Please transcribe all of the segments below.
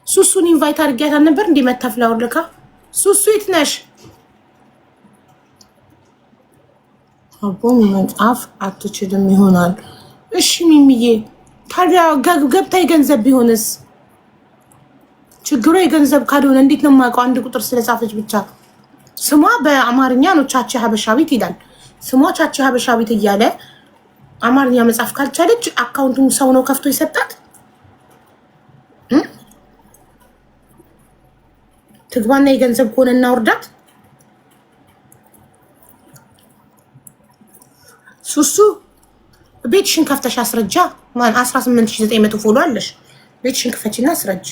ሱሱን ኢንቫይት አድርጊያት ነበር እንዴ መታፍላው ለካ ሱሱ የት ነሽ? አቦም መጽሐፍ አትችልም ይሆናል። እሺ ሚሚዬ ታዲያ ገብታ የገንዘብ ቢሆንስ? ችግሩ የገንዘብ ካልሆነ እንዴት ነው የማውቀው? አንድ ቁጥር ስለጻፈች ብቻ ስሟ በአማርኛ ነው ቻቺ ሀበሻዊት ይላል። ስሟ ቻቺ ሀበሻዊት እያለ አማርኛ መጻፍ ካልቻለች አካውንቱን ሰው ነው ከፍቶ ይሰጣት። ትግባና የገንዘብ ከሆነ እናውርዳት። ሱሱ ቤትሽን ከፍተሽ አስረጃ። 18900 ፎሎ አለሽ። ቤትሽን ክፈቺና አስረጂ።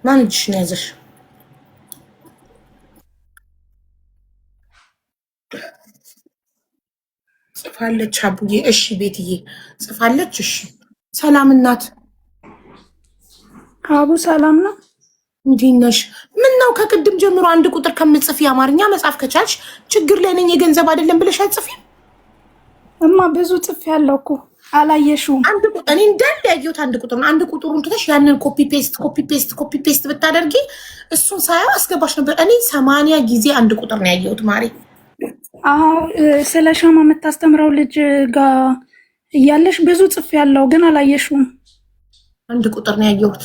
ማን እጅሽን ያዘሽ? ጽፋለች አቡዬ። እሺ ቤትዬ ጽፋለች። እሺ ሰላም እናት። አቡ ሰላም ነው። እንዴት ነሽ? ምን ነው ከቅድም ጀምሮ አንድ ቁጥር ከምጽፊ አማርኛ መጻፍ ከቻልሽ ችግር ላይ ነኝ የገንዘብ አይደለም ብለሽ አትጽፊም? እማ ብዙ ጽፍ ያለው እኮ አላየሽውም? አንድ ቁጥር እኔ እንዳለ ያየሁት አንድ ቁጥር ነው። አንድ ቁጥሩን ትተሽ ያንን ኮፒ ፔስት ብታደርጊ እሱን ሳያው አስገባሽ ነበር። እኔ 80 ጊዜ አንድ ቁጥር ነው ያየሁት ማሪ። አዎ ስለ ሻማ የምታስተምረው ልጅ ጋር እያለሽ ብዙ ጽፍ ያለው ግን አላየሽውም? አንድ ቁጥር ነው ያየሁት።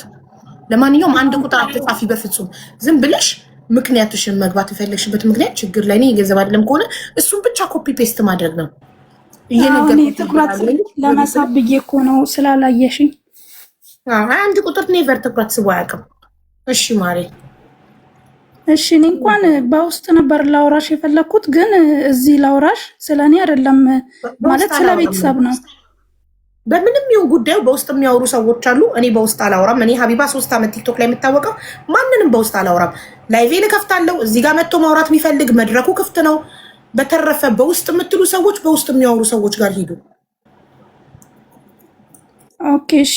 ለማንኛውም አንድ ቁጥር አትጻፊ በፍጹም። ዝም ብለሽ ምክንያትሽን መግባት የፈለግሽበት ምክንያት ችግር ላይ ነው የገንዘብ አይደለም ከሆነ እሱን ብቻ ኮፒ ፔስት ማድረግ ነው። ትኩረት ለመሳብ ብዬ እኮ ነው ስላላየሽኝ። አንድ ቁጥር ኔቨር ትኩረት ስቦ አያውቅም። እሺ ማሬ። እሺ እኔ እንኳን በውስጥ ነበር ላውራሽ የፈለግኩት፣ ግን እዚህ ላውራሽ ስለኔ አይደለም ማለት ስለ ቤተሰብ ነው። በምንም ይሁን ጉዳዩ በውስጥ የሚያወሩ ሰዎች አሉ። እኔ በውስጥ አላውራም። እኔ ሀቢባ 3 ዓመት ቲክቶክ ላይ የምታወቀው ማንንም በውስጥ አላውራም። ላይቬን እከፍታለሁ። እዚህ ጋር መጥቶ ማውራት የሚፈልግ መድረኩ ክፍት ነው። በተረፈ በውስጥ የምትሉ ሰዎች በውስጥ የሚያወሩ ሰዎች ጋር ሂዱ። ኦኬ እሺ።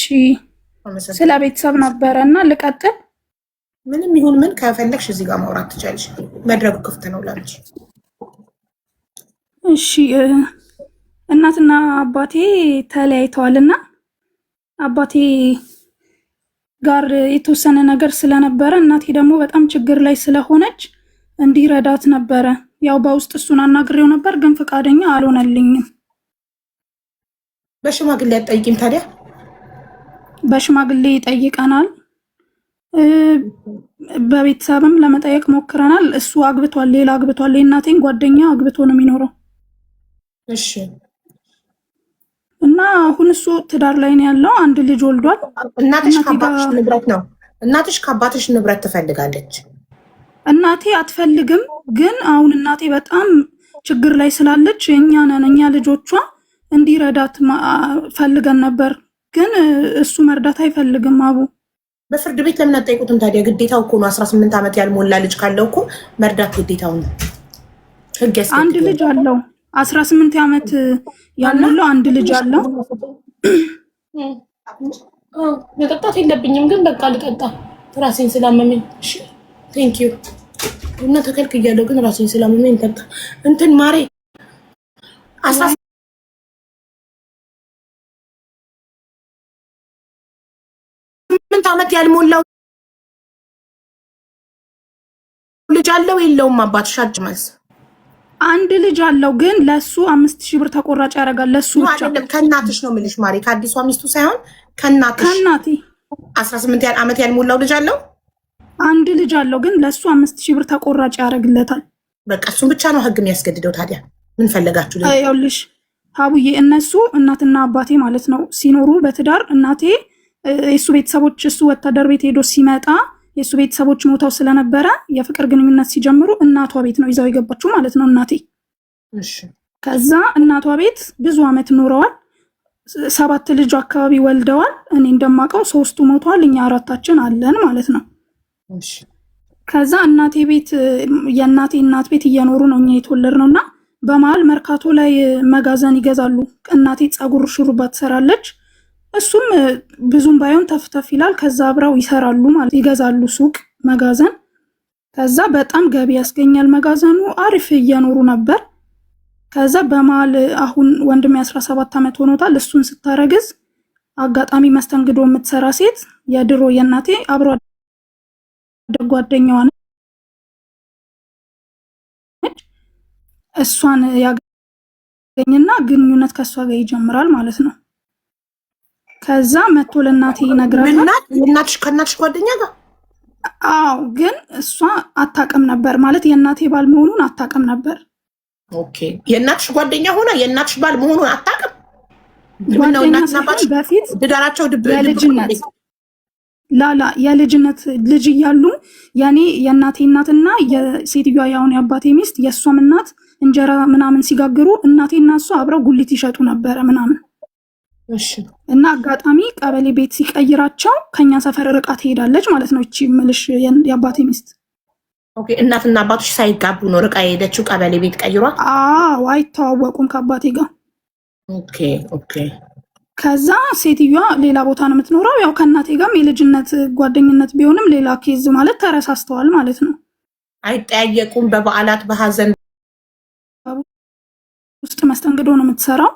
ስለ ቤተሰብ ነበረ እና ልቀጥል። ምንም ይሁን ምን ከፈለግሽ እዚህ ጋር ማውራት ትቻለሽ። መድረኩ ክፍት ነው ላንቺ። እሺ እናትና አባቴ ተለያይተዋልና አባቴ ጋር የተወሰነ ነገር ስለነበረ እናቴ ደግሞ በጣም ችግር ላይ ስለሆነች እንዲረዳት ነበረ። ያው በውስጥ እሱን አናግሬው ነበር ግን ፈቃደኛ አልሆነልኝም። በሽማግሌ አትጠይቂም ታዲያ? በሽማግሌ ጠይቀናል። በቤተሰብም ለመጠየቅ ሞክረናል። እሱ አግብቷል፣ ሌላ አግብቷል። የእናቴን ጓደኛ አግብቶ ነው የሚኖረው። እሺ እና አሁን እሱ ትዳር ላይ ነው ያለው። አንድ ልጅ ወልዷል። እናትሽ ከአባትሽ ንብረት ነው። እናትሽ ከአባትሽ ንብረት ትፈልጋለች። እናቴ አትፈልግም፣ ግን አሁን እናቴ በጣም ችግር ላይ ስላለች እኛ ልጆቿ እንዲረዳት ፈልገን ነበር፣ ግን እሱ መርዳት አይፈልግም። አቡ በፍርድ ቤት ለምን አትጠይቁትም ታዲያ? ግዴታው እኮ ነው። 18 ዓመት ያልሞላ ልጅ ካለው እኮ መርዳት ግዴታው ነው። ህግ ያስገድዳል። አንድ ልጅ አለው 18 ዓመት ያልሞላው አንድ ልጅ አለው። መጠጣት የለብኝም ግን በቃ ልጠጣ ራሴን ስላመመኝ። እሺ ቴንክ ዩ እና ተከልክያለሁ ግን ራሴን ስላመመኝ ልጠጣ። እንትን ማሬ 18 ዓመት ያልሞላው ልጅ አለው የለውም? አባትሽ አጅማስ አንድ ልጅ አለው ግን ለሱ 5000 ብር ተቆራጭ ያደርጋል። ለሱ ብቻ አይደለም ከእናትሽ ነው የምልሽ ማሪ፣ ከአዲሷ ሚስቱ ሳይሆን ከእናትሽ። ከእናቴ 18 ዓመት ያልሞላው ልጅ አለው። አንድ ልጅ አለው ግን ለሱ 5000 ብር ተቆራጭ ያደርግለታል። በቃ እሱን ብቻ ነው ህግ የሚያስገድደው። ታዲያ ምን ፈለጋችሁ? ይኸውልሽ ሀቡዬ እነሱ እናትና አባቴ ማለት ነው ሲኖሩ በትዳር እናቴ የሱ ቤተሰቦች እሱ ወታደር ቤት ሄዶ ሲመጣ የሱ ቤተሰቦች ሞተው ስለነበረ የፍቅር ግንኙነት ሲጀምሩ እናቷ ቤት ነው ይዛው የገባችው ማለት ነው እናቴ። እሺ ከዛ እናቷ ቤት ብዙ አመት ኖረዋል። 7 ልጅ አካባቢ ወልደዋል። እኔ እንደማውቀው 3ቱ ሞተዋል፣ እኛ 4ታችን አለን ማለት ነው። እሺ ከዛ እናቴ ቤት የእናቴ እናት ቤት እየኖሩ ነው እኛ የተወለድነውና በመሃል መርካቶ ላይ መጋዘን ይገዛሉ። እናቴ ፀጉር ሹሩባ ትሰራለች። እሱም ብዙም ባይሆን ተፍተፍ ይላል። ከዛ አብረው ይሰራሉ ማለት ይገዛሉ ሱቅ መጋዘን። ከዛ በጣም ገቢ ያስገኛል መጋዘኑ። አሪፍ እየኖሩ ነበር። ከዛ በመሃል አሁን ወንድሜ 17 ዓመት ሆኖታል። እሱን ስታረግዝ አጋጣሚ መስተንግዶ የምትሰራ ሴት የድሮ የእናቴ አብሮ አደግ ጓደኛዋ ነች። እሷን ያገኝና ግንኙነት ከሷ ጋር ይጀምራል ማለት ነው። ከዛ መጥቶ ለእናቴ ይነግራታል። እናትሽ ከእናትሽ ጓደኛ ጋር? አዎ፣ ግን እሷ አታውቅም ነበር ማለት የእናቴ ባል መሆኑን አታውቅም ነበር። ኦኬ፣ የእናትሽ ጓደኛ ሆና የእናትሽ ባል መሆኑን አታውቅም? በፊት ድዳራቸው የልጅነት ላላ የልጅነት ልጅ እያሉ የእናቴ እናትና የሴትዮዋ ያሁን የአባቴ ሚስት የእሷም እናት እንጀራ ምናምን ሲጋግሩ እናቴና እሷ አብረው ጉሊት ይሸጡ ነበረ ምናምን። እና አጋጣሚ ቀበሌ ቤት ሲቀይራቸው ከኛ ሰፈር ርቃ ትሄዳለች ማለት ነው። እቺ ምልሽ የአባቴ ሚስት እናትና አባቶች ሳይጋቡ ነው ርቃ የሄደችው ቀበሌ ቤት ቀይሯት? አዎ፣ አይተዋወቁም ከአባቴ ጋር። ኦኬ። ከዛ ሴትዮዋ ሌላ ቦታ ነው የምትኖረው። ያው ከእናቴ ጋርም የልጅነት ጓደኝነት ቢሆንም ሌላ ኬዝ ማለት ተረሳስተዋል ማለት ነው። አይጠያየቁም። በበዓላት በሀዘን ውስጥ መስተንግዶ ነው የምትሰራው።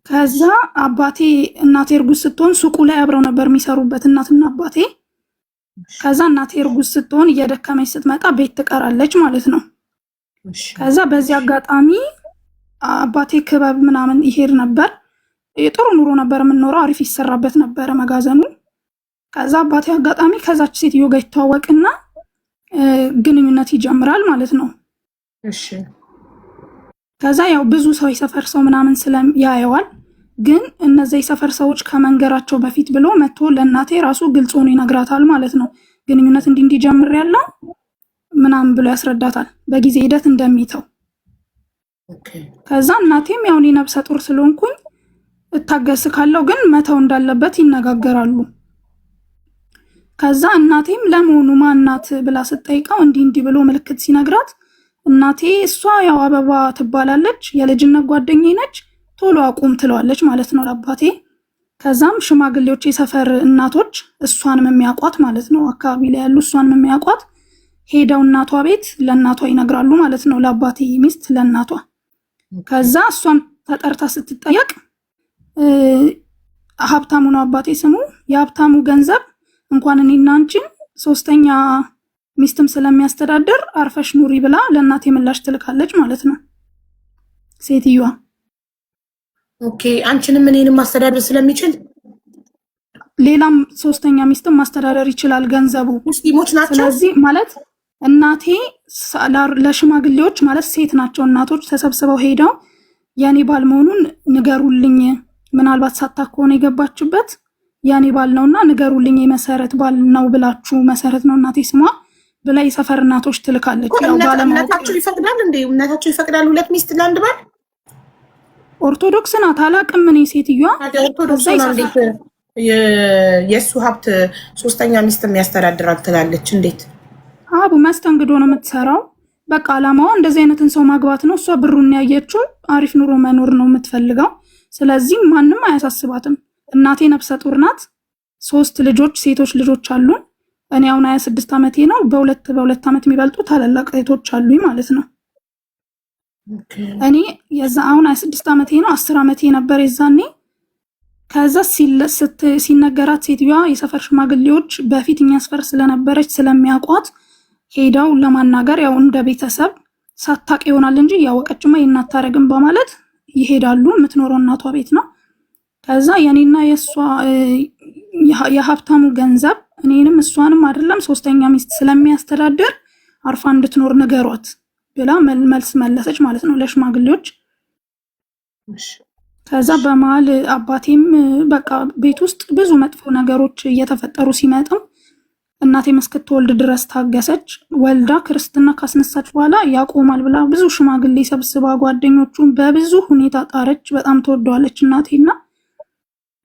ከዛ አባቴ እናቴ እርጉዝ ስትሆን ሱቁ ላይ አብረው ነበር የሚሰሩበት እናትና አባቴ። ከዛ እናቴ እርጉዝ ስትሆን እየደከመች ስትመጣ ቤት ትቀራለች ማለት ነው። ከዛ በዚህ አጋጣሚ አባቴ ክበብ ምናምን ይሄድ ነበር። የጥሩ ኑሮ ነበር የምንኖረው፣ አሪፍ ይሰራበት ነበረ መጋዘኑ። ከዛ አባቴ አጋጣሚ ከዛች ሴትዮ ጋር ይተዋወቅና ግንኙነት ይጀምራል ማለት ነው። ከዛ ያው ብዙ ሰው የሰፈር ሰው ምናምን ያየዋል። ግን እነዚያ የሰፈር ሰዎች ከመንገራቸው በፊት ብሎ መጥቶ ለእናቴ ራሱ ግልጽ ሆኖ ይነግራታል ማለት ነው። ግንኙነት እንዲጀምር ያለው ምናምን ብሎ ያስረዳታል በጊዜ ሂደት እንደሚተው። ከዛ እናቴም ያው እኔ ነብሰ ጡር ስለሆንኩኝ እታገስ ካለው ግን መተው እንዳለበት ይነጋገራሉ። ከዛ እናቴም ለመሆኑ ማናት ብላ ስትጠይቀው እንዲህ ብሎ ምልክት ሲነግራት እናቴ እሷ ያው አበባ ትባላለች፣ የልጅነት ጓደኛዬ ነች፣ ቶሎ አቁም ትለዋለች ማለት ነው ለአባቴ። ከዛም ሽማግሌዎች የሰፈር እናቶች እሷንም የሚያውቋት ማለት ነው፣ አካባቢ ላይ ያሉ እሷንም የሚያውቋት ሄደው እናቷ ቤት ለእናቷ ይነግራሉ ማለት ነው፣ ለአባቴ ሚስት ለእናቷ። ከዛ እሷም ተጠርታ ስትጠየቅ ሀብታሙ ነው አባቴ ስሙ፣ የሀብታሙ ገንዘብ እንኳን እኔና አንቺን ሶስተኛ ሚስትም ስለሚያስተዳድር አርፈሽ ኑሪ ብላ ለእናቴ ምላሽ ትልካለች ማለት ነው ሴትዮዋ። ኦኬ፣ አንቺንም እኔንም ማስተዳደር ስለሚችል ሌላም ሶስተኛ ሚስትም ማስተዳደር ይችላል ገንዘቡ። ሙስሊሞች ናቸው። ስለዚህ ማለት እናቴ ለሽማግሌዎች ማለት ሴት ናቸው እናቶች ተሰብስበው ሄደው የኔ ባል መሆኑን ንገሩልኝ፣ ምናልባት ሳታውቅ ከሆነ የገባችበት የኔ ባል ነውና ንገሩልኝ፣ የመሰረት ባል ነው ብላችሁ መሰረት ነው እናቴ ስሟ ብላ የሰፈር እናቶች ትልካለች። ያው እምነታቸው ይፈቅዳል እንዴ? እምነታቸው ይፈቅዳል ሁለት ሚስት ለአንድ ባል? ኦርቶዶክስ ናት። አላቅም እኔ ሴትዮዋ ኦርቶዶክስ እንዴት የእሱ ሀብት ሶስተኛ ሚስት የሚያስተዳድራል ትላለች? እንዴት አቡ መስተንግዶ ነው የምትሰራው። በቃ አላማዋ እንደዚህ አይነትን ሰው ማግባት ነው። እሷ ብሩን ያየችው አሪፍ ኑሮ መኖር ነው የምትፈልገው። ስለዚህ ማንም አያሳስባትም። እናቴ ነብሰ ጡር ናት። 3 ልጆች ሴቶች ልጆች አሉን። እኔ አሁን 26 ዓመቴ ነው። በሁለት ዓመት የሚበልጡ ታላላቅ እህቶች አሉኝ ማለት ነው። እኔ የዛ አሁን 26 ዓመቴ ነው። 10 ዓመቴ ነበር የዛኔ። ከዛ ሲነገራት ሴትዮዋ የሰፈር ሽማግሌዎች በፊት እኛ ሰፈር ስለነበረች ስለሚያውቋት ሄደው ለማናገር ያው እንደ ቤተሰብ ሳታቅ ይሆናል እንጂ ያወቀችማ የናታረግም በማለት ይሄዳሉ። የምትኖረው እናቷ ቤት ነው። ከዛ የኔና የሷ የሀብታሙ ገንዘብ እኔንም እሷንም አይደለም ሶስተኛ ሚስት ስለሚያስተዳድር አርፋ እንድትኖር ንገሯት ብላ መልስ መለሰች ማለት ነው ለሽማግሌዎች። ከዛ በመሀል አባቴም በቃ ቤት ውስጥ ብዙ መጥፎ ነገሮች እየተፈጠሩ ሲመጣም እናቴ እስክትወልድ ድረስ ታገሰች። ወልዳ ክርስትና ካስነሳች በኋላ ያቆማል ብላ ብዙ ሽማግሌ ሰብስባ ጓደኞቹን በብዙ ሁኔታ ጣረች። በጣም ተወደዋለች እናቴና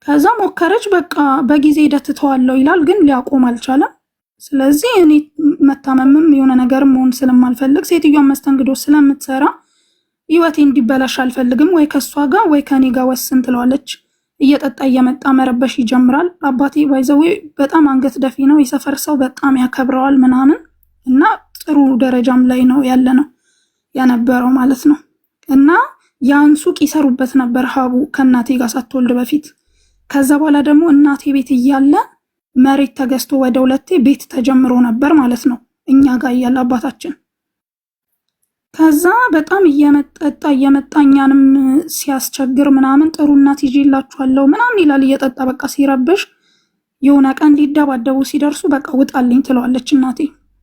ከዛ ሞከረች። በቃ በጊዜ ሂደት ተዋለው ይላል፣ ግን ሊያቆም አልቻለም። ስለዚህ እኔ መታመምም የሆነ ነገር መሆን ስለማልፈልግ ሴትዮዋን መስተንግዶ ስለምትሰራ ህይወቴ እንዲበላሽ አልፈልግም፣ ወይ ከሷ ጋር ወይ ከኔ ጋር ወስን ትለዋለች። እየጠጣ እየመጣ መረበሽ ይጀምራል። አባቴ ባይዘው በጣም አንገት ደፊ ነው። የሰፈር ሰው በጣም ያከብረዋል ምናምን እና ጥሩ ደረጃም ላይ ነው ያለ ነው ያነበረው ማለት ነው። እና ያን ሱቅ ይሰሩበት ነበር ሀቡ ከእናቴ ጋር ሳትወልድ በፊት። ከዛ በኋላ ደግሞ እናቴ ቤት እያለ መሬት ተገዝቶ ወደ 2 ቤት ተጀምሮ ነበር ማለት ነው እኛ ጋር እያለ አባታችን። ከዛ በጣም እየመጣ እኛንም ሲያስቸግር ምናምን ጥሩ እናት ይዤላችኋለሁ ምናምን ይላል እየጠጣ በቃ ሲረብሽ። የሆነ ቀን ሊደባደቡ ሲደርሱ በቃ ውጣልኝ ትለዋለች እናቴ።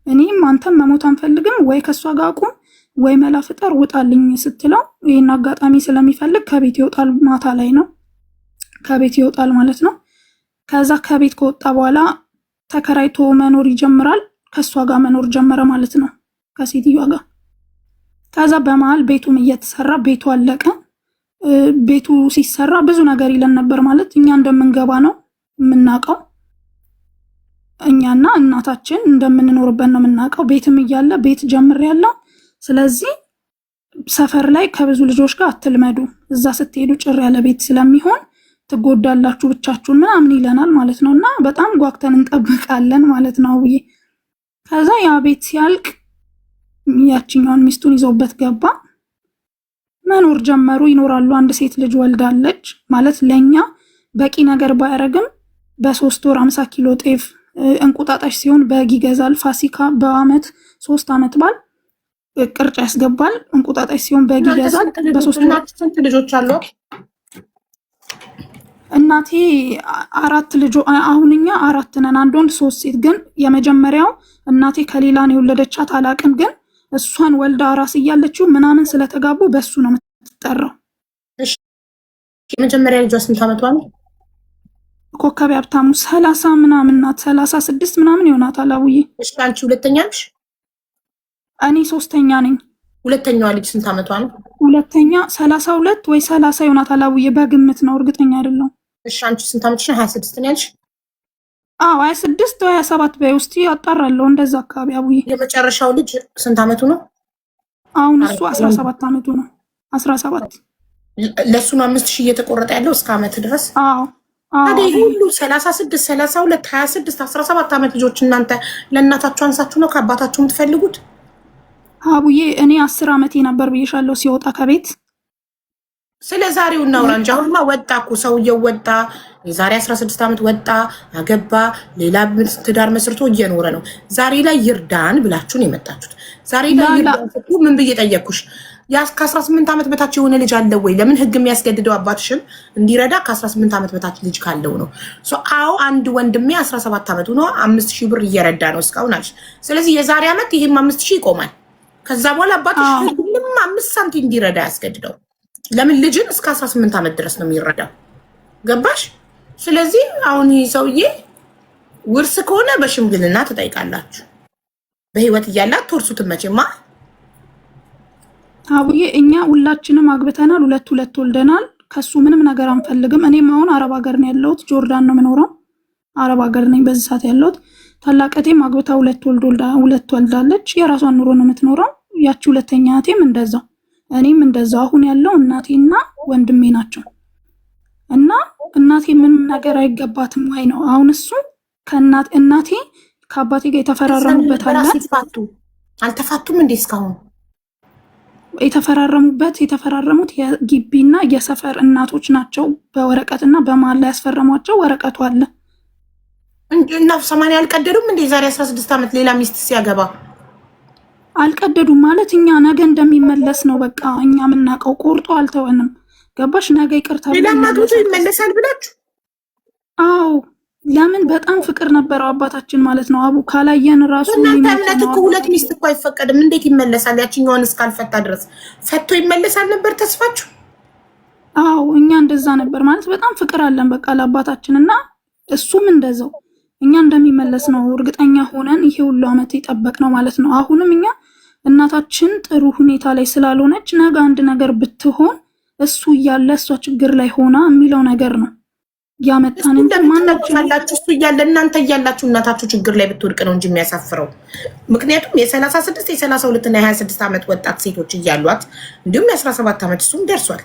እኔም አንተም መሞት አንፈልግም ወይ ከእሷ ጋር አቁም ወይ መላ ፍጠር ውጣልኝ ስትለው ይህን አጋጣሚ ስለሚፈልግ ከቤት ይወጣል። ማታ ላይ ነው ከቤት ይወጣል ማለት ነው። ከዛ ከቤት ከወጣ በኋላ ተከራይቶ መኖር ይጀምራል። ከእሷ ጋር መኖር ጀመረ ማለት ነው ከሴትዮዋ ጋር። ከዛ በመሀል ቤቱም እየተሰራ ቤቱ አለቀ። ቤቱ ሲሰራ ብዙ ነገር ይለን ነበር ማለት እኛ እንደምንገባ ነው የምናውቀው። እኛና እናታችን እንደምንኖርበት ነው የምናውቀው። ቤትም እያለ ቤት ጀምሬያለሁ፣ ስለዚህ ሰፈር ላይ ከብዙ ልጆች ጋር አትልመዱ፣ እዛ ስትሄዱ ጭር ያለ ቤት ስለሚሆን ትጎዳላችሁ ብቻችሁን ምናምን ይለናል ማለት ነው። እና በጣም ጓግተን እንጠብቃለን ማለት ነው አውዬ። ከዛ ያ ቤት ሲያልቅ ያችኛውን ሚስቱን ይዞበት ገባ። መኖር ጀመሩ፣ ይኖራሉ። አንድ ሴት ልጅ ወልዳለች ማለት ለኛ በቂ ነገር ባያረግም በ3 ወር 50 ኪሎ ጤፍ እንቁጣጣሽ ሲሆን በግ ይገዛል። ፋሲካ በአመት 3 አመት ባል ቅርጫ ያስገባል። እንቁጣጣሽ ሲሆን በግ ይገዛል። በ3 ወር ስንት ልጆች አሉ? እናቴ 4 ልጆች። አሁን እኛ 4 ነን፣ 1 ወንድ 3 ሴት። ግን የመጀመሪያው እናቴ ከሌላ ነው የወለደቻት አላቅም። ግን እሷን ወልዳ አራስ እያለችው ምናምን ስለተጋቡ በሱ ነው የምትጠራው። እሺ የመጀመሪያ ልጇ ስንት አመቷ ነው? ኮከብ ሀብታሙ 30 ምናምን ናት፣ 36 ምናምን ይሆናታል አውዬ። እሺ አንቺ ሁለተኛ ነሽ? እኔ 3ኛ ነኝ። ሁለተኛዋ ልጅ ስንት አመቷ ነው? ሁለተኛ 32 ወይ 30 ይሆናታል አውዬ፣ በግምት ነው እርግጠኛ አይደለሁም። እሺ አንቺ ስንት አመትሽ ነው? 26 ነው ያልሽ? አዎ 26 ወይ 27 በውስጥ ያጣራለሁ እንደዛ አካባቢ አውዬ። የመጨረሻው ልጅ ስንት አመቱ ነው? አሁን እሱ 17 አመቱ ነው። 17 ለሱ ነው 5000 እየተቆረጠ ያለው እስከ አመት ድረስ። አዎ ታዲያ ሁሉ 36 32 26 17 አመት ልጆች እናንተ ለእናታችሁ አንሳችሁ ነው ከአባታችሁ የምትፈልጉት? አቡዬ እኔ 10 አመቴ ነበር ብዬሻለሁ ሲወጣ ከቤት። ስለ ዛሬው እናውራ እንጂ አሁንማ ወጣ እኮ ሰውየው ወጣ። የዛሬ 16 አመት ወጣ፣ አገባ፣ ሌላ ትዳር መስርቶ እየኖረ ነው። ዛሬ ላይ ይርዳን ብላችሁ ነው የመጣችሁት። ዛሬ ላይ ይርዳን ስትሉ ምን ብዬ ጠየቅኩሽ? ከ18 ዓመት በታች የሆነ ልጅ አለ ወይ? ለምን ህግ የሚያስገድደው አባትሽን እንዲረዳ ከ18 ዓመት በታች ልጅ ካለው ነው። አዎ አንድ ወንድሜ 17 ዓመቱ ነው 5000 ብር እየረዳ ነው እስካሁን አልሽ። ስለዚህ የዛሬ ዓመት ይሄም 5000 ይቆማል። ከዛ በኋላ አባትሽ ምንም 5 ሳንቲም እንዲረዳ ያስገድደው። ለምን ልጅን እስከ 18 ዓመት ድረስ ነው የሚረዳው። ገባሽ? ስለዚህ አሁን ይህ ሰውዬ ውርስ ከሆነ በሽምግልና ትጠይቃላችሁ። በህይወት እያላት ትወርሱትን መቼማ። አቡዬ እኛ ሁላችንም አግብተናል፣ 2 ወልደናል። ከሱ ምንም ነገር አንፈልግም። እኔም አሁን አረብ ሀገር ነው ያለሁት፣ ጆርዳን ነው የምኖረው። አረብ ሀገር ነኝ በዚህ ሰዓት ያለሁት። ታላቀቴም አግብታ 2 ወልዳለች። የራሷን ኑሮ ነው የምትኖረው። ያቺ ሁለተኛ እህቴም እንደዛው፣ እኔም እንደዛው። አሁን ያለው እናቴና ወንድሜ ናቸው። እና እናቴ ምንም ነገር አይገባትም ወይ ነው አሁን እሱ እናቴ ከአባቴ ጋር የተፈራረሙበት አለ። አልተፋቱም እንዴ እስካሁን? የተፈራረሙት የግቢና የሰፈር እናቶች ናቸው። በወረቀትና በመሀል ላይ ያስፈረሟቸው ወረቀቱ አለ። እና 80 አልቀደዱም እንዴ? ዛሬ 16 ዓመት ሌላ ሚስት ሲያገባ አልቀደዱም ማለት እኛ ነገ እንደሚመለስ ነው በቃ እኛ የምናውቀው። ቆርጦ አልተወንም። ገባሽ? ነገ ይቅርታ ሌላ ማግብቶ ይመለሳል ብላችሁ? አዎ ለምን በጣም ፍቅር ነበረው አባታችን ማለት ነው። አቡ ካላየን ራሱ እናንተ እምነት እኮ 2 ሚስት እኮ አይፈቀድም። እንዴት ይመለሳል? ያችኛውን እስካልፈታ ድረስ ፈቶ ይመለሳል ነበር ተስፋችሁ? አዎ እኛ እንደዛ ነበር ማለት በጣም ፍቅር አለን በቃ ለአባታችን። እና እሱም እንደዛው እኛ እንደሚመለስ ነው እርግጠኛ ሆነን ይሄ ሁሉ አመት የጠበቅነው ማለት ነው። አሁንም እኛ እናታችን ጥሩ ሁኔታ ላይ ስላልሆነች ነገ አንድ ነገር ብትሆን እሱ እያለ እሷ ችግር ላይ ሆና የሚለው ነገር ነው ያመጣን እንጂ ማናችሁ እሱ እያለ እናንተ እያላችሁ እናታችሁ ችግር ላይ ብትወድቅ ነው እንጂ የሚያሳፍረው። ምክንያቱም የ36 የ32 እና የ26 ዓመት ወጣት ሴቶች እያሏት እንዲሁም የ17 ዓመት እሱም ደርሷል።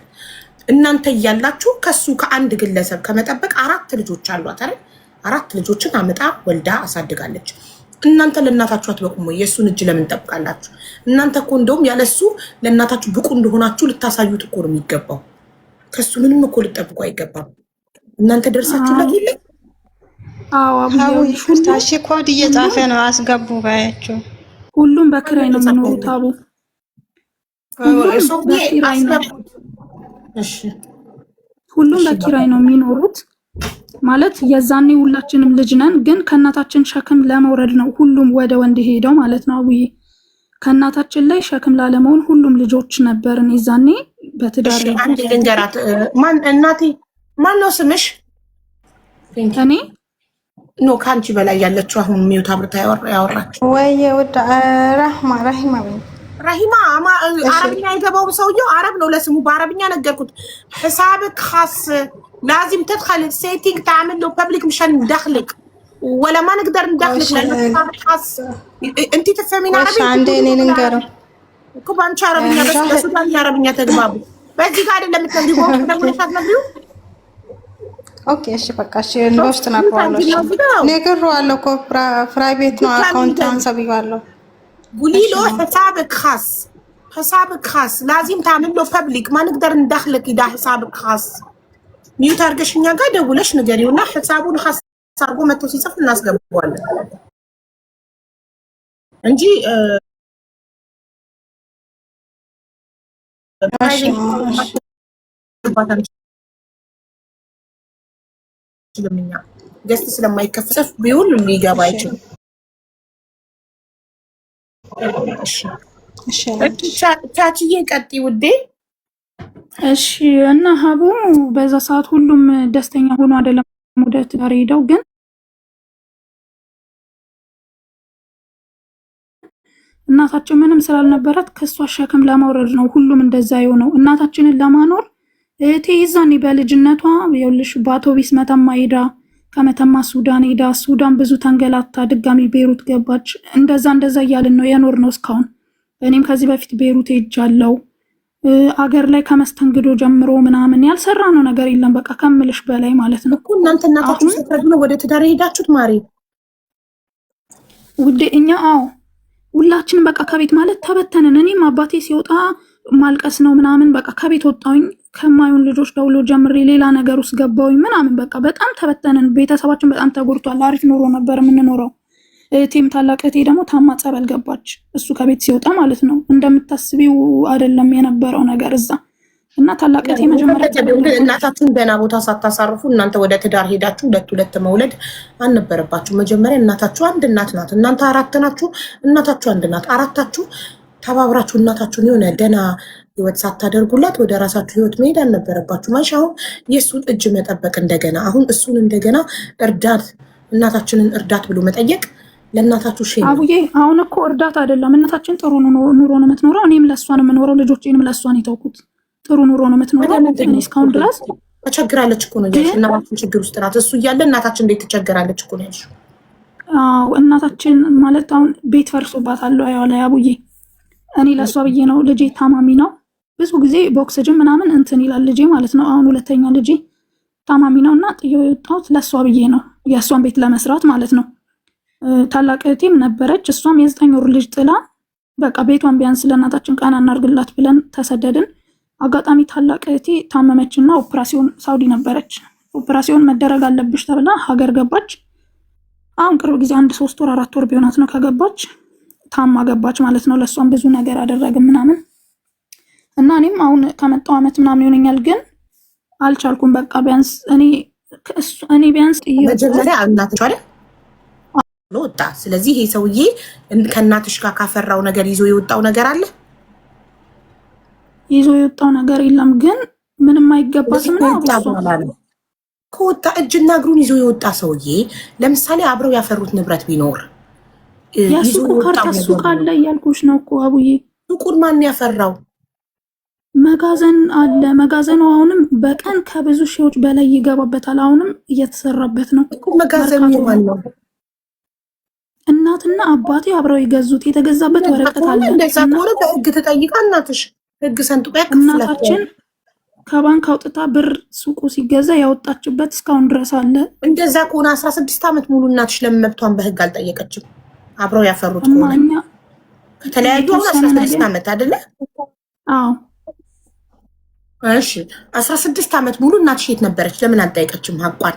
እናንተ እያላችሁ ከሱ ከአንድ ግለሰብ ከመጠበቅ 4 ልጆች አሏት አይደል? 4 ልጆችን አምጣ ወልዳ አሳድጋለች። እናንተ ለእናታችሁ አትበቁም ወይ? የእሱን እጅ ለምን ጠብቃላችሁ? እናንተ እኮ እንደውም ያለሱ ለእናታችሁ ብቁ እንደሆናችሁ ልታሳዩት እኮ ነው የሚገባው። ከሱ ምንም እኮ ልጠብቁ አይገባም። እናንተ ደርሳችሁለት የለ? አዎ አቡ ታሺ ኮድ እየጻፈ ነው አስገቡ ባያችሁ። ሁሉም በክራይ ነው የሚኖሩት። አቡ ሁሉም በኪራይ ነው የሚኖሩት። ማለት የዛኔ ሁላችንም ልጅ ነን፣ ግን ከእናታችን ሸክም ለመውረድ ነው ሁሉም ወደ ወንድ ሄደው ማለት ነው። አቡዬ ከእናታችን ላይ ሸክም ላለመሆን ሁሉም ልጆች ነበርን የዛኔ በትዳር። አንድ ልንገራት እናቴ፣ ማን ነው ስምሽ? እኔ ኖ ከአንቺ በላይ ያለችው አሁን ሚውት አብርታ ያወራችው ወይ ወደ ራሂማ አረብኛ የገባው ሰውየው አረብ ነው ለስሙ በአረብኛ ነገርኩት። حسابك خاص لازم تدخل السيتنج تعمل له بابليك مشان ندخلك ولا ما نقدر ندخلك لانه حسابك خاص. انت تفهمين عربي؟ عندي ننقرا كوبان عربية بس السودان عربية تجبابو በዚህ ጋር አይደለም ተንዲቦ ተምረሻት ነው። ኦኬ እሺ በቃ እሺ እንወስድ ናቋለሽ ነገርዋለሁ እኮ ፕራይቬት ነው አካውንት አንሰብይዋለሁ። قولي له حسابك خاص لازم تعمل له بابليك ما نقدر ندخلك اذا حسابك خاص. ሚዩት አድርገሽኛ ጋር ደውለሽ ንገሪውና حسابون خاص አድርጎ መጥቶ ሲጽፍ እናስገባዋለን እንጂ ገስት ስለማይከፈት ቢውል ሊገባ አይችልም። እሺ ታቺዬ ቀጥይ ውዴ። እሺ እና ሀቡ በዛ ሰዓት ሁሉም ደስተኛ ሆኖ አይደለም ወደ ትዳር ሄደው፣ ግን እናታችን ምንም ስላልነበራት ከሷ ሸክም ለማውረድ ነው ሁሉም እንደዛ የሆነው። እናታችንን ለማኖር እህቴ ይዛኔ በልጅነቷ ይኸውልሽ በአውቶቢስ መተማ ሄዳ ከመተማ ሱዳን ሄዳ ሱዳን ብዙ ተንገላታ ድጋሚ ቤሩት ገባች። እንደዛ እያልን ነው የኖር ነው እስካሁን። እኔም ከዚህ በፊት ቤሩት ሄጃለሁ። አገር ላይ ከመስተንግዶ ጀምሮ ምናምን ያልሰራ ነው ነገር የለም። በቃ ከምልሽ በላይ ማለት ነው እኮ። እናንተ እናታችሁ ስትረዱ ወደ ትዳር ሄዳችሁት ማሪ ውዴ? እኛ ሁላችንም በቃ ከቤት ማለት ተበተንን። እኔም አባቴ ሲወጣ ማልቀስ ነው ምናምን በቃ ከቤት ወጣሁኝ። ከማዩን ልጆች ደውሎ ጀምሬ ሌላ ነገር ውስጥ ገባሁኝ ምናምን በቃ በጣም ተበተንን። ቤተሰባችን በጣም ተጎድቷል። አሪፍ ኑሮ ነበር የምንኖረው። እህቴም ታላቅ እህቴ ደግሞ ታማ ጸበል ገባች። እሱ ከቤት ሲወጣ ማለት ነው። እንደምታስቢው አይደለም የነበረው ነገር እዛ እና ታላቅ እህቴ መጀመሪያ እናታችሁን ደህና ቦታ ሳታሳርፉ እናንተ ወደ ትዳር ሄዳችሁ ሁለት መውለድ አልነበረባችሁ። መጀመሪያ እናታችሁ አንድ እናት ናት። እናንተ አራት ናችሁ፣ እናታችሁ አንድ ናት። አራታችሁ ተባብራችሁ እናታችሁን የሆነ ደህና ህይወት ሳታደርጉላት ወደ ራሳችሁ ህይወት መሄድ አልነበረባችሁ። ማሽ አሁን የእሱን እጅ መጠበቅ እንደገና አሁን እሱን እንደገና እርዳት እናታችንን እርዳት ብሎ መጠየቅ ለእናታችሁ ሼም አቡዬ። አሁን እኮ እርዳት አይደለም። እናታችን ጥሩ ኑሮ ነው የምትኖረው። እኔም ለእሷ ነው የምኖረው። ልጆቼንም ለእሷ ነው የተውኩት። ጥሩ ኑሮ ነው የምትኖረው። እኔ እስካሁን ድረስ ተቸግራለች እኮ ነው ያልሽ። እናታችን ችግር ውስጥ ናት። እሱ እያለ እናታችን እንዴት ትቸገራለች እኮ ነው ያልሽ። እናታችን ማለት አሁን ቤት ፈርሶባታል ያው ላይ አቡዬ። እኔ ለእሷ ብዬ ነው። ልጄ ታማሚ ነው። ብዙ ጊዜ በኦክስጅን ምናምን እንትን ይላል ልጄ ማለት ነው። አሁን ሁለተኛ ልጄ ታማሚ ነው እና ጥዬው የወጣሁት ለእሷ ብዬ ነው። የእሷን ቤት ለመስራት ማለት ነው። ታላቅ እህቴም ነበረች። እሷም የ9 ወር ልጅ ጥላ በቃ ቤቷን ቢያንስ ለእናታችን ቀና እናርግላት ብለን ተሰደድን። አጋጣሚ ታላቅ እህቴ ታመመችና ኦፕራሲዮን ሳውዲ ነበረች። ኦፕራሲዮን መደረግ አለብሽ ተብላ ሀገር ገባች። አሁን ቅርብ ጊዜ 1 3 ወር 4 ወር ቢሆናት ነው ከገባች። ታማ ገባች ማለት ነው። ለእሷም ብዙ ነገር አደረግን ምናምን እና እኔም አሁን ከመጣው ዓመት ምናምን ይሆነኛል፣ ግን አልቻልኩም። በቃ ቢያንስ እኔ ቢያንስ መጀመሪያ እናትሽ አይደል ወጣ። ስለዚህ ይሄ ሰውዬ ከእናትሽ ጋር ካፈራው ነገር ይዞ የወጣው ነገር አለ? ይዞ የወጣው ነገር የለም፣ ግን ምንም አይገባትም ነው። ከወጣ እጅና እግሩን ይዞ የወጣ ሰውዬ ለምሳሌ አብረው ያፈሩት ንብረት ቢኖር የሱቁ ካርታ ሱቅ አለ እያልኩሽ ነው እኮ አቡዬ። ሱቁን ማን ያፈራው? መጋዘን አለ። መጋዘኑ አሁንም በቀን ከብዙ ሺዎች በላይ ይገባበታል። አሁንም እየተሰራበት ነው እኮ መጋዘኑ ማን ነው? እናትና አባቴ አብረው የገዙት የተገዛበት ወረቀት አለ። እንደዛ ከሆነ በህግ ተጠይቃ እናትሽ ህግ ሰንጥቆ ያከፍላል። እናታችን ከባንክ አውጥታ ብር ሱቁ ሲገዛ ያወጣችበት እስካሁን ድረስ አለ። እንደዛ ከሆነ 16 ዓመት ሙሉ እናትሽ ለምን መብቷን በህግ አልጠየቀችም? አብረው ያፈሩት ከሆነ ከተለያዩ 16 ዓመት አይደለ? አዎ እሺ 16 ዓመት ሙሉ እናትሽ የት ነበረች? ለምን አልጠየቀችም ሀቋን?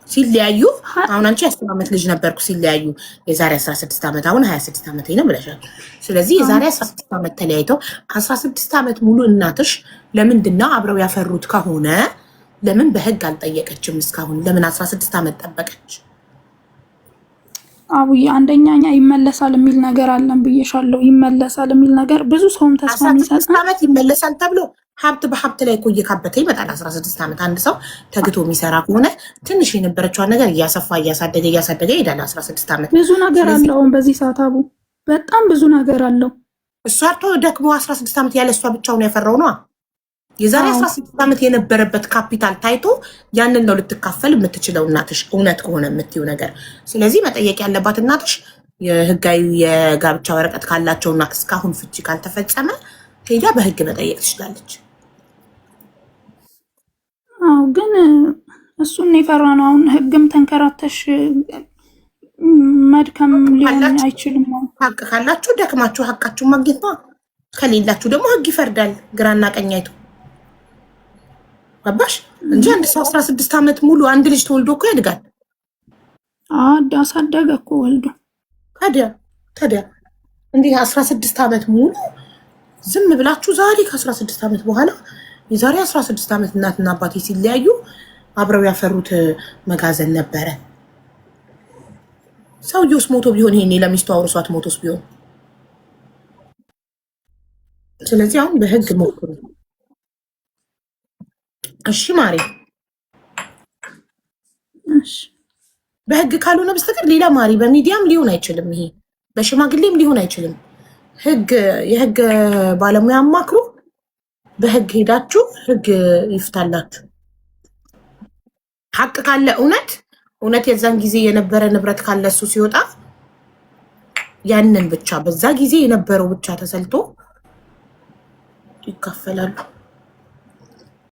ሲለያዩ አሁን አንቺ 10 ዓመት ልጅ ነበርኩ ሲለያዩ የዛሬ 16 ዓመት አሁን 26 ዓመት ነው ብለሻል። ስለዚህ የዛሬ 16 ዓመት ተለያይተው 16 ዓመት ሙሉ እናትሽ ለምንድነው አብረው ያፈሩት ከሆነ ለምን በህግ አልጠየቀችም እስካሁን? ለምን 16 ዓመት ጠበቀች? አቡዬ አንደኛኛ ይመለሳል የሚል ነገር አለን ብዬሻለሁ። ይመለሳል የሚል ነገር ብዙ ሰውም ተስፋ የሚሰጥ 16 ዓመት ይመለሳል ተብሎ ሀብት በሀብት ላይ እኮ እየካበተ ይመጣል። 16 ዓመት አንድ ሰው ተግቶ የሚሰራ ከሆነ ትንሽ የነበረችዋን ነገር እያሰፋ እያሳደገ ይሄዳል። 16 ዓመት ብዙ ነገር አለው። በዚህ ሰዓት አቡ በጣም ብዙ ነገር አለው። እሱ አርቶ ደክሞ 16 ዓመት ያለ እሷ ብቻውን ያፈራው ነው። የዛሬ 16 ዓመት የነበረበት ካፒታል ታይቶ ያንን ነው ልትካፈል የምትችለው እናትሽ፣ እውነት ከሆነ የምትይው ነገር። ስለዚህ መጠየቅ ያለባት እናትሽ የህጋዊ የጋብቻ ወረቀት ካላቸውና እስካሁን ፍቺ ካልተፈጸመ ሄዳ በህግ መጠየቅ ትችላለች። አዎ ግን እሱን የፈራ ነው። አሁን ህግም ተንከራተሽ መድከም ሊሆን አይችልም። ሀቅ ካላችሁ ደክማችሁ ሀቃችሁን ማግኘት ነው። ከሌላችሁ ደግሞ ህግ ይፈርዳል ግራና ቀኝ አይቶ። ገባሽ እንጂ አንድ ሰው 16 ዓመት ሙሉ አንድ ልጅ ተወልዶ እኮ ያድጋል። አሳደገ እኮ ወልዶ። ታዲያ እንዲህ 16 ዓመት ሙሉ ዝም ብላችሁ ዛሬ ከ16 ዓመት በኋላ የዛሬ 16 ዓመት እናትና አባቴ ሲለያዩ አብረው ያፈሩት መጋዘን ነበረ። ሰውዬውስ ሞቶ ቢሆን ይሄኔ ለሚስቱ አውርሷት ሞቶስ ቢሆን። ስለዚህ አሁን በህግ ሞክሩ እሺ ማሪ። በህግ ካልሆነ በስተቀር ሌላ ማሪ በሚዲያም ሊሆን አይችልም። ይሄ በሽማግሌም ሊሆን አይችልም። የህግ ባለሙያ አማክሩ። በህግ ሄዳችሁ ህግ ይፍታላችሁ። ሀቅ ካለ እውነት የዛን ጊዜ የነበረ ንብረት ካለ እሱ ሲወጣ ያንን ብቻ በዛ ጊዜ የነበረው ብቻ ተሰልቶ ይካፈላሉ።